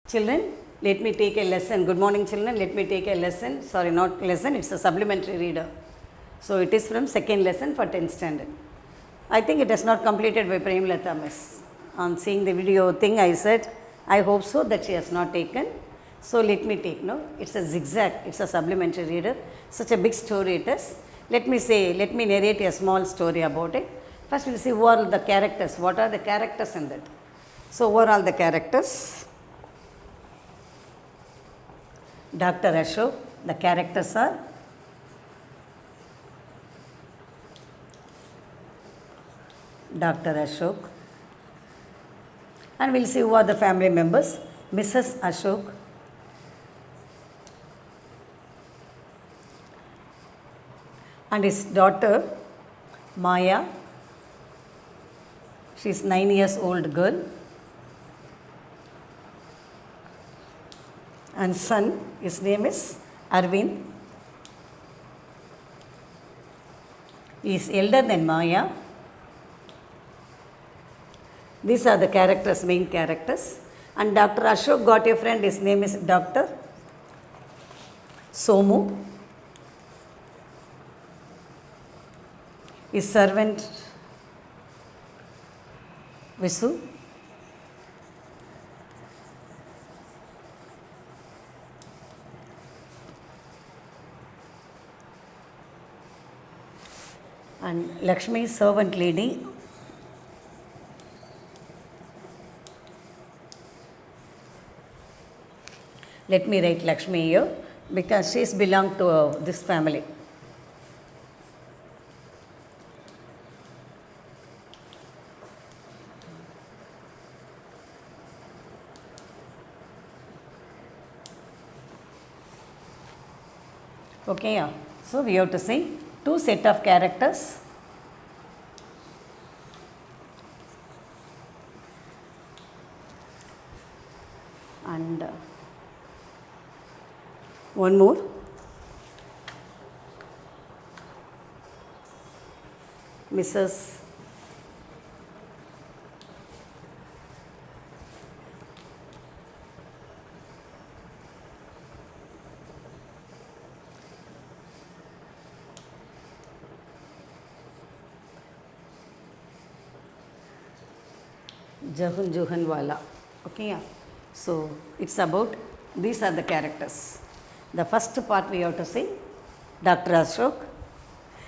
Children, let me take a lesson. Good morning, children. Let me take a lesson. Sorry, not lesson, it's a supplementary reader. So it is from second lesson for 10th standard. I think it is not completed by Premlata miss. On seeing the video thing, I said, I hope so that she has not taken. So let me take, no, it's a zigzag, it's a supplementary reader. Such a big story it is. Let me narrate a small story about it. First we'll see who are the characters, what are the characters in that. So who are all the characters? Dr. Ashok, the characters are Dr. Ashok, and we'll see who are the family members. Mrs. Ashok, and his daughter Maya, she is 9 years old girl, and son, his name is Arvind. He is elder than Maya. These are the characters, main characters. And Dr. Ashok got a friend, his name is Dr. Somu. His servant Visu. And Lakshmi, servant lady. Let me write Lakshmi here because she is belong to this family. Okay, yeah. So we have to say two set of characters. And one more. Mrs. Juhanwala. Okay, yeah. So it's about, these are the characters. The first part we have to say, Dr. Ashok,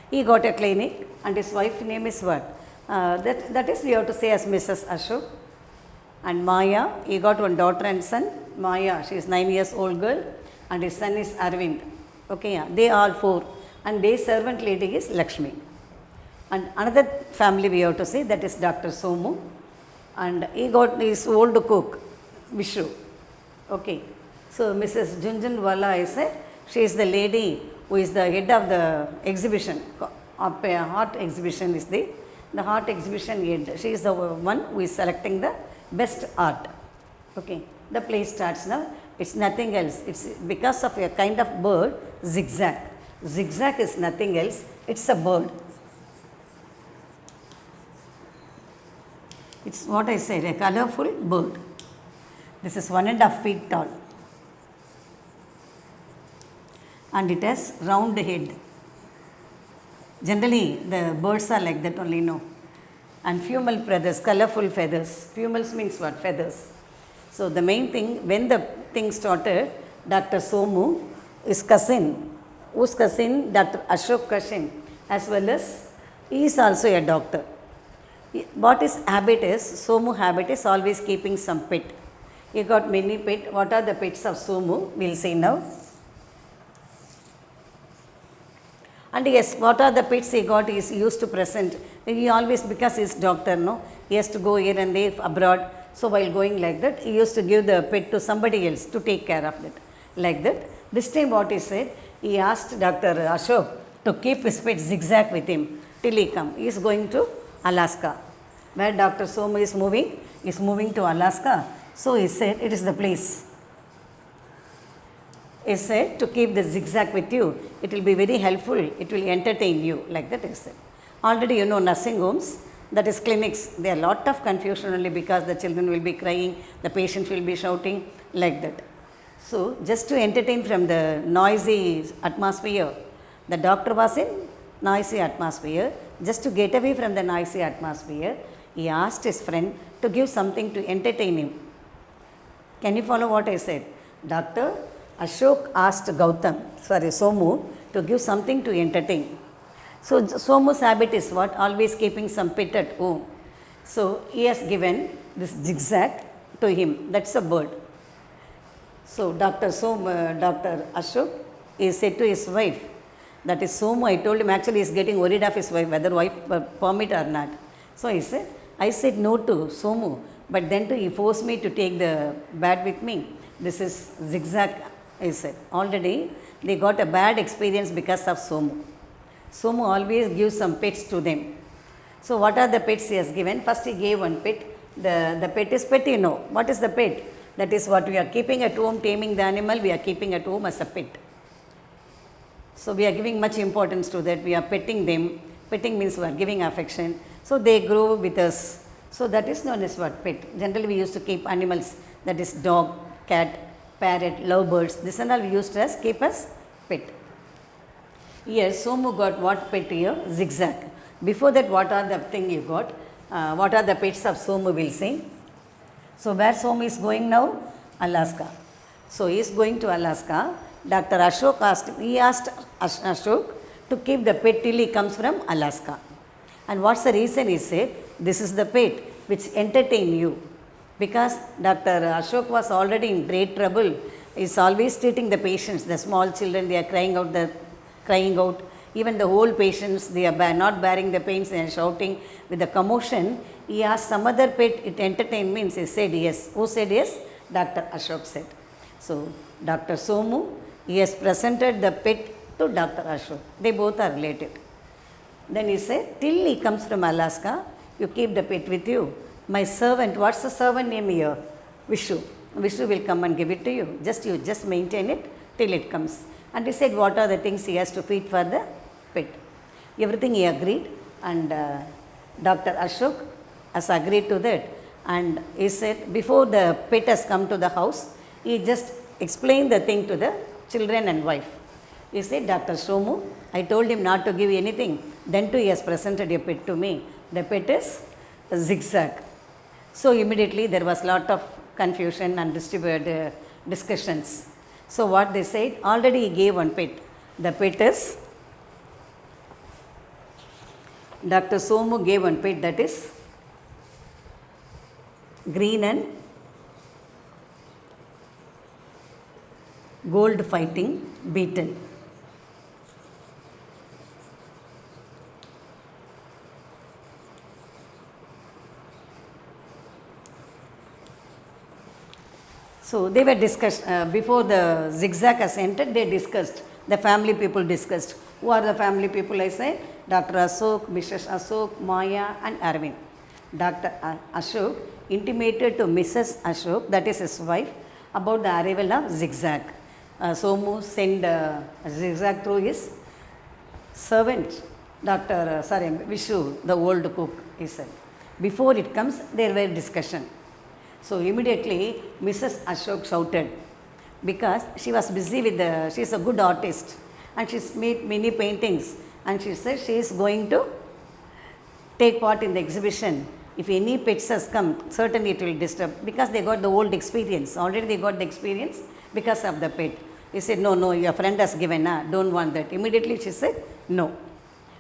he got a clinic and his wife name is what? That is we have to say as Mrs. Ashok. And Maya, he got one daughter and son. Maya, she is 9 years old girl and his son is Arvind. Okay, yeah. They all four. And their servant lady is Lakshmi. And another family we have to say, that is Dr. Somu. And he got his old cook, Vishu. Okay. So Mrs. Junjunwala, I said, she is the lady who is the head of the exhibition. Art exhibition is the art exhibition head. She is the one who is selecting the best art. Okay. The play starts now. It's nothing else. It's because of a kind of bird, zigzag. Zigzag is nothing else. It's a bird. It's what I said, a colorful bird. This is 1.5 feet tall. And it has round head. Generally, the birds are like that only, no. And femal feathers, colorful feathers. Females means what? Feathers. So the main thing, when the thing started, Dr. Somu, his cousin, whose cousin? Dr. Ashok cousin, as well as he is also a doctor. What his habit is, Somu habit is always keeping some pet. He got many pets. What are the pets of Somu? We'll see now. And yes, what are the pets he got? He is used to present. He always, because he is doctor, no, he has to go here and there abroad. So while going like that, he used to give the pet to somebody else to take care of it. Like that. This time what he said, he asked Dr. Ashok to keep his pet zigzag with him till he come. He is going to Alaska. Where Dr. Somu is moving to Alaska. So he said, it is the place. He said, to keep the zigzag with you, it will be very helpful, it will entertain you, like that he said. Already you know nursing homes, that is clinics. There are a lot of confusion only because the children will be crying, the patients will be shouting, like that. So, just to entertain from the noisy atmosphere, the doctor was in noisy atmosphere. Just to get away from the noisy atmosphere, he asked his friend to give something to entertain him. Can you follow what I said? Dr. Ashok asked Somu to give something to entertain. So, Somu's habit is what? Always keeping some pet at home. So, he has given this zigzag to him. That's a bird. So, Dr. Ashok is said to his wife, that is Somu. I told him actually he is getting worried of his wife, whether wife permit or not. So, he said, I said no to Somu, but then he forced me to take the bat with me. This is zigzag, I said. Already they got a bad experience because of Somu. Somu always gives some pets to them. So, what are the pets he has given? First he gave one pet. The pet is pet, you know. What is the pet? That is what we are keeping at home, taming the animal, we are keeping at home as a pet. So, we are giving much importance to that. We are petting them. Petting means we are giving affection. So, they grow with us. So, that is known as what? Pet. Generally, we used to keep animals, that is dog, cat, parrot, lovebirds. This and all we used to as keep as pet. Here, Somu got what pet here? Zigzag. Before that, what are the thing you got? What are the pets of Somu, will say. So, where Somu is going now? Alaska. So, he is going to Alaska. Dr. Ashok asked Ashok to keep the pet till he comes from Alaska. And what's the reason? He said, this is the pet which entertain you. Because Dr. Ashok was already in great trouble. He is always treating the patients, the small children, they are crying out. Even the old patients, they are not bearing the pains, they are shouting with the commotion. He asked some other pet, it entertain means, he said yes. Who said yes? Dr. Ashok said. So, Dr. Somu, he has presented the pet to Dr. Ashok. They both are related. Then he said, till he comes from Alaska, you keep the pet with you. My servant, what's the servant name here? Vishu. Vishu will come and give it to you. You just maintain it till it comes. And he said, what are the things he has to feed for the pet? Everything he agreed, and Dr. Ashok has agreed to that. And he said, before the pet has come to the house, he just explained the thing to the children and wife. He said, Dr. Somu, I told him not to give anything. Then too he has presented a pet to me. The pet is a zigzag. So immediately there was lot of confusion and discussions. So what they said, already he gave one pet. The pet is, Dr. Somu gave one pet, that is green and gold fighting beetle. So, they were discussed, before the zigzag has entered, they discussed, the family people discussed. Who are the family people? I said, Dr. Ashok, Mrs. Ashok, Maya and Arvind. Dr. Ashok intimated to Mrs. Ashok, that is his wife, about the arrival of zigzag. Somu sent zigzag through his servant, Vishu, the old cook, he said. Before it comes, there were discussion. So immediately Mrs. Ashok shouted, because she was busy with she is a good artist and she's made many paintings, and she said she is going to take part in the exhibition. If any pets has come, certainly it will disturb, because they got the old experience. Already they got the experience because of the pet. He said, no, your friend has given, don't want that. Immediately she said, no.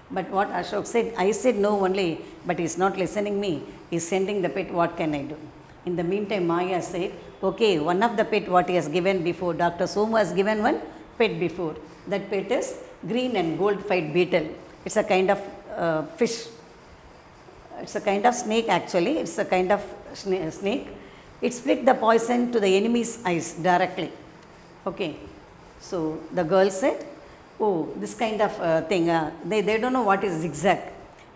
But what Ashok said, I said no only, but he's not listening me. He's sending the pet, what can I do? In the meantime, Maya said, okay, one of the pet what he has given before, Dr. Somu has given one pet before. That pet is green and gold fight beetle. It's a kind of fish. It's a kind of snake actually. It's a kind of snake. It split the poison to the enemy's eyes directly. Okay. So the girl said, oh, this kind of thing, they don't know what is zigzag.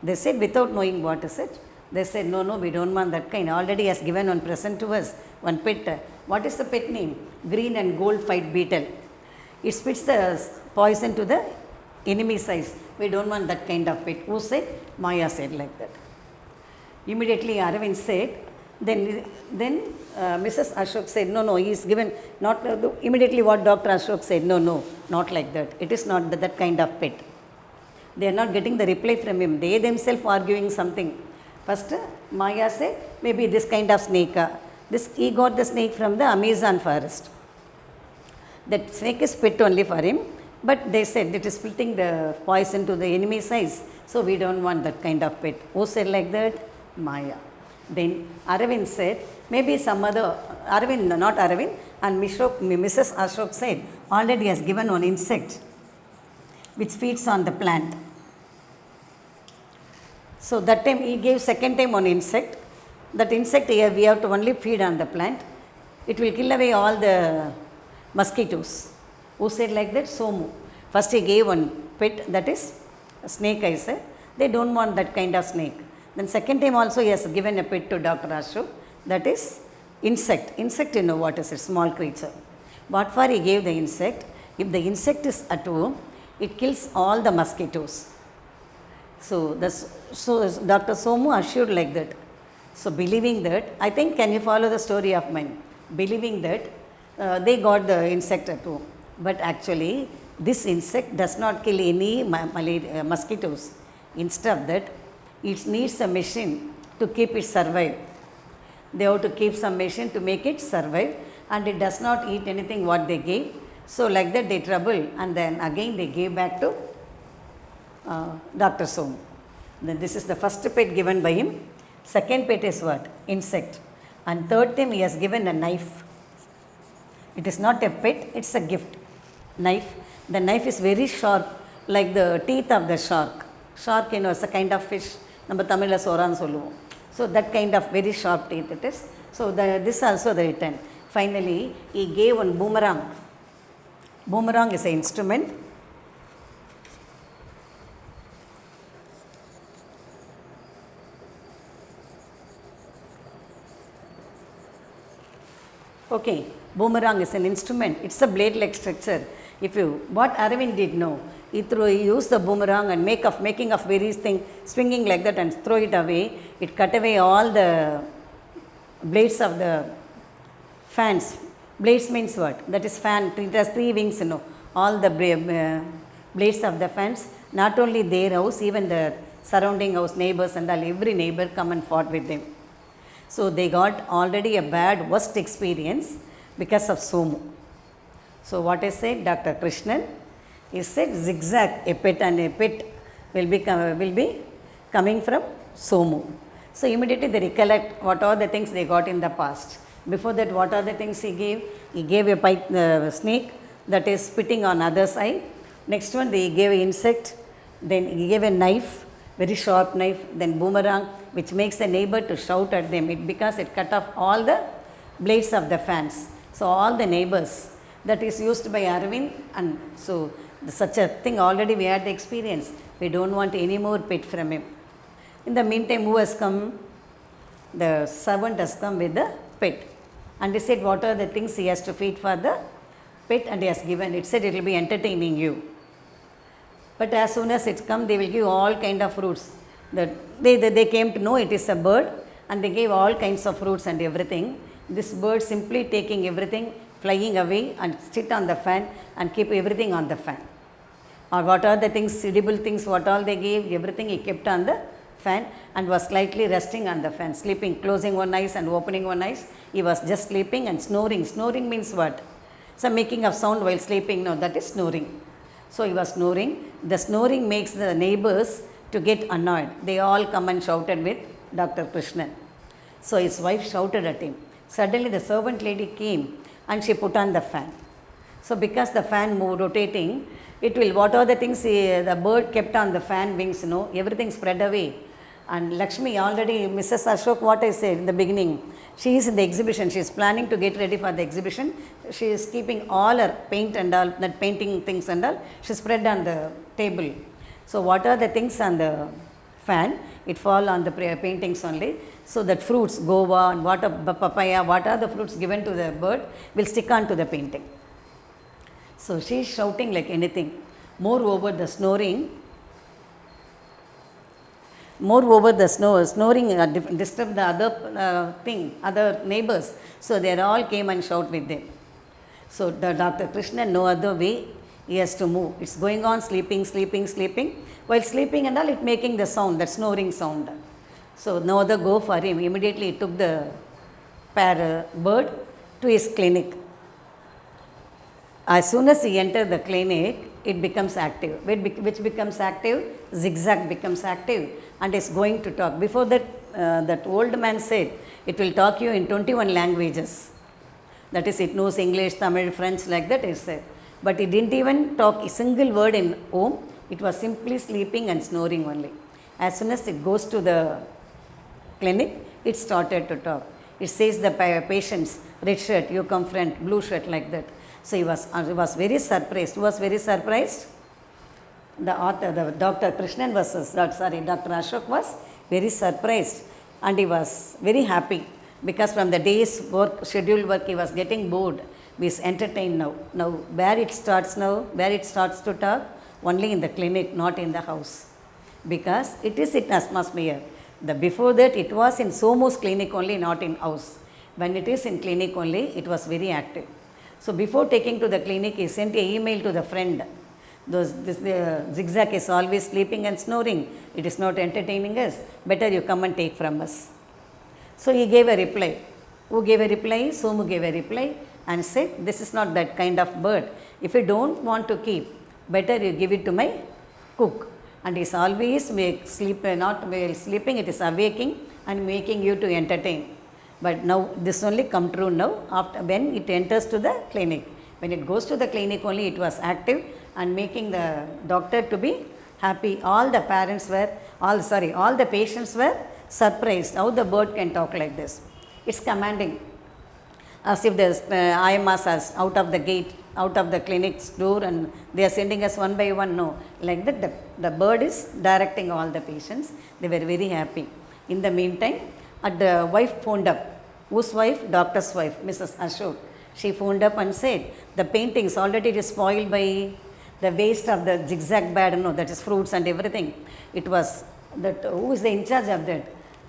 They said without knowing what is it. They said, no, we don't want that kind. Already has given one present to us, one pet. What is the pet name? Green and gold fight beetle. It spits the poison to the enemy's eyes. We don't want that kind of pet. Who said? Maya said like that. Immediately Aravind said, then Mrs. Ashok said, no, he is given, not immediately what Dr. Ashok said, no, not like that. It is not that kind of pet. They are not getting the reply from him. They themselves arguing something. First, Maya said, maybe this kind of snake. He got the snake from the Amazon forest. That snake is pet only for him, but they said it is splitting the poison to the enemy's eyes, so we don't want that kind of pet. Who said like that? Maya. Then Aravind said, maybe some other, not Aravind, and Mrs. Ashok said, already has given one insect which feeds on the plant. So that time he gave second time one insect. That insect here we have to only feed on the plant. It will kill away all the mosquitoes. Who said like that? Somu. First he gave one pet, that is a snake, I said. They don't want that kind of snake. Then second time also he has given a pet to Dr. Ashok, that is insect. Insect, you know what is it? Small creature. What for he gave the insect? If the insect is at home, it kills all the mosquitoes. So Dr. Somu assured like that. So believing that, I think, can you follow the story of mine? Believing that they got the insect at home. But actually, this insect does not kill any mosquitoes. Instead of that, it needs a machine to keep it survive. They have to keep some machine to make it survive, and it does not eat anything what they gave. So like that they trouble, and then again they gave back to Dr. Somu. Then this is the first pet given by him. Second pet is what? Insect. And third time he has given a knife. It is not a pet, it's a gift. Knife. The knife is very sharp, like the teeth of the shark. Shark, you know, is a kind of fish. நம்ம தமிழ்ல சோறான்னு சொல்லுவோம். So that kind of very sharp teeth it is. So this also the return. Finally, he gave one boomerang. Boomerang is an instrument. Okay, boomerang is an instrument. It's a blade-like structure. What Aravind did know, he used the boomerang and making of various things, swinging like that and throw it away. It cut away all the blades of the fans. Blades means what? That is fan. It has three wings, you know. All the blades of the fans. Not only their house, even the surrounding house, neighbors and all, every neighbor come and fought with them. So they got already a bad, worst experience because of Somu. So what I said, Dr. Krishnan, he said zigzag, a pet and a pet will be coming from Somu. So immediately they recollect what are the things they got in the past. Before that, what are the things he gave? He gave a snake that is spitting on other side. Next one, they gave an insect. Then he gave a knife, very sharp knife. Then boomerang, which makes the neighbor to shout at them because it cut off all the blades of the fans. So all the neighbors, that is used by Aravind, and so such a thing already we had the experience. We don't want any more pet from him. In the meantime, who has come? The servant has come with the pet. And he said what are the things he has to feed for the pet, and he has given. It said it will be entertaining you. But as soon as it comes, they will give all kind of fruits. They came to know it is a bird, and they gave all kinds of fruits and everything. This bird simply taking everything, flying away and sit on the fan and keep everything on the fan. Or what are the things, edible things, what all they gave, everything he kept on the fan and was slightly resting on the fan, sleeping, closing one eyes and opening one eyes. He was just sleeping and snoring. Snoring means what? So making of sound while sleeping, no, that is snoring. So he was snoring. The snoring makes the neighbors to get annoyed. They all come and shouted with Dr. Krishnan. So his wife shouted at him. Suddenly the servant lady came and she put on the fan. So because the fan moved, rotating, it will, what are the things the bird kept on the fan wings, you know, everything spread away. And Lakshmi already, Mrs. Ashok, what I said in the beginning, she is in the exhibition, she is planning to get ready for the exhibition. She is keeping all her paint and all, that painting things and all, she spread on the table. So what are the things on the fan? It fall on the paintings only. So that fruits, guava and what papaya, what are the fruits given to the bird will stick on to the painting. So she is shouting like anything. Moreover, the snoring Moreover, the snoring disturbed the other other neighbors. So they all came and shout with them. So the Dr. Krishna, no other way, he has to move. It's going on sleeping, sleeping, sleeping. While sleeping and all, it making the sound, that snoring sound. So no other go for him. Immediately he took the bird to his clinic. As soon as he entered the clinic, it becomes active. Which becomes active? Zigzag becomes active and is going to talk. Before that, that old man said, it will talk you in 21 languages. That is, it knows English, Tamil, French, like that, he said. But it didn't even talk a single word in Om. It was simply sleeping and snoring only. As soon as it goes to the clinic, it started to talk. It says the patients, red shirt, you come front, blue shirt, like that. So he was very surprised. Who was very surprised? The author, the Dr. Krishnan Dr. Ashok was very surprised and he was very happy because from the day's work, scheduled work, he was getting bored. He is entertained now. Now, where it starts to talk? Only in the clinic, not in the house. Because it is in atmosphere. Before that, it was in Somu's clinic only, not in house. When it is in clinic only, it was very active. So before taking to the clinic, he sent an email to the friend. The Zigzag is always sleeping and snoring. It is not entertaining us. Better you come and take from us. So he gave a reply. Who gave a reply? Somu gave a reply and said, this is not that kind of bird. If you don't want to keep, better you give it to my cook. And he is always not while sleeping, it is awaking and making you to entertain. But now this only come true now after when it enters to the clinic. When it goes to the clinic only, it was active and making the doctor to be happy. All the patients were surprised how the bird can talk like this. It's commanding as if the IMAs are out of the gate, out of the clinic's door and they are sending us one by one. No, like that the bird is directing all the patients. They were very happy. In the meantime, the wife phoned up. Whose wife? Doctor's wife, Mrs. Ashok. She phoned up and said, the paintings already is spoiled by the waste of the zigzag bed, that is fruits and everything. It was that, who is the in charge of that?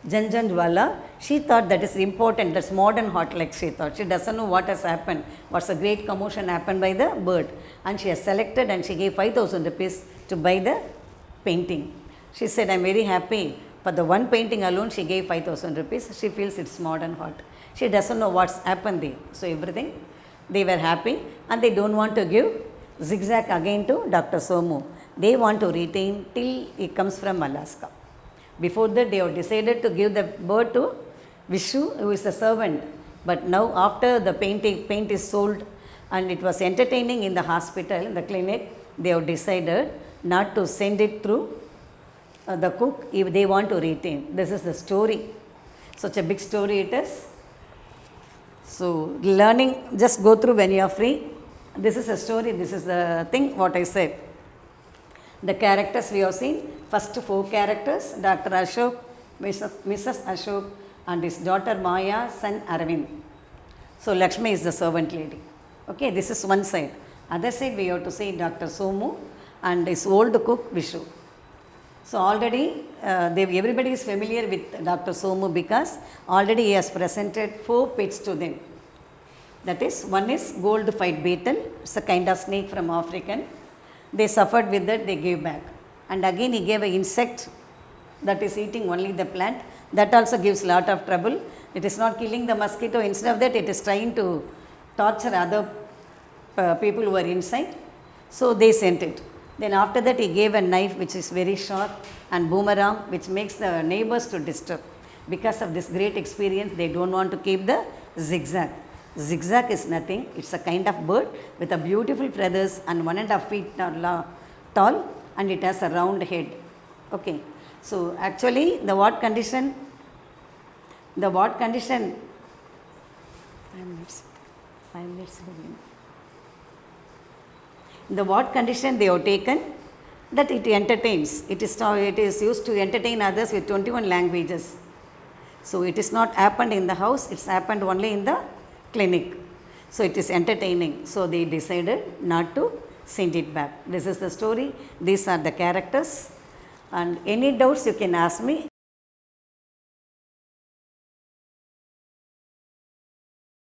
Janjanjwala. She thought that is important, that's modern hot, like she thought. She doesn't know what has happened, what's a great commotion happened by the bird. And she has selected and she gave 5,000 rupees to buy the painting. She said, I'm very happy. For the one painting alone, she gave 5,000 rupees. She feels it's modern hot. She doesn't know what's happened there. So everything, they were happy and they don't want to give Zigzag again to Dr. Somu. They want to retain till he comes from Alaska. Before that, they have decided to give the bird to Vishu, who is a servant. But now, after the paint is sold and it was entertaining in the hospital, in the clinic, they have decided not to send it through the cook if they want to retain. This is the story. Such a big story it is. So, learning, just go through when you are free. This is a story, this is the thing what I said. The characters we have seen, first 4 characters, Dr. Ashok, Mrs. Ashok and his daughter Maya, son Arvind. So, Lakshmi is the servant lady. Okay, this is one side. Other side we have to say Dr. Somu and his old cook Vishu. So, already everybody is familiar with Dr. Somu because already he has presented 4 pets to them. That is, one is gold fight beetle, it's a kind of snake from African. They suffered with that, they gave back. And again he gave an insect that is eating only the plant. That also gives lot of trouble. It is not killing the mosquito, instead of that it is trying to torture other people who are inside. So they sent it. Then after that he gave a knife which is very sharp and boomerang which makes the neighbors to disturb. Because of this great experience, they don't want to keep the zigzag. Zigzag is nothing, it's a kind of bird with a beautiful feathers and 1.5 feet tall and it has a round head. Okay. So actually the what condition? 5 minutes. The what condition they have taken? That it entertains. It is used to entertain others with 21 languages. So it is not happened in the house, it's happened only in the clinic. So it is entertaining. So they decided not to send it back. This is the story. These are the characters. And any doubts you can ask me.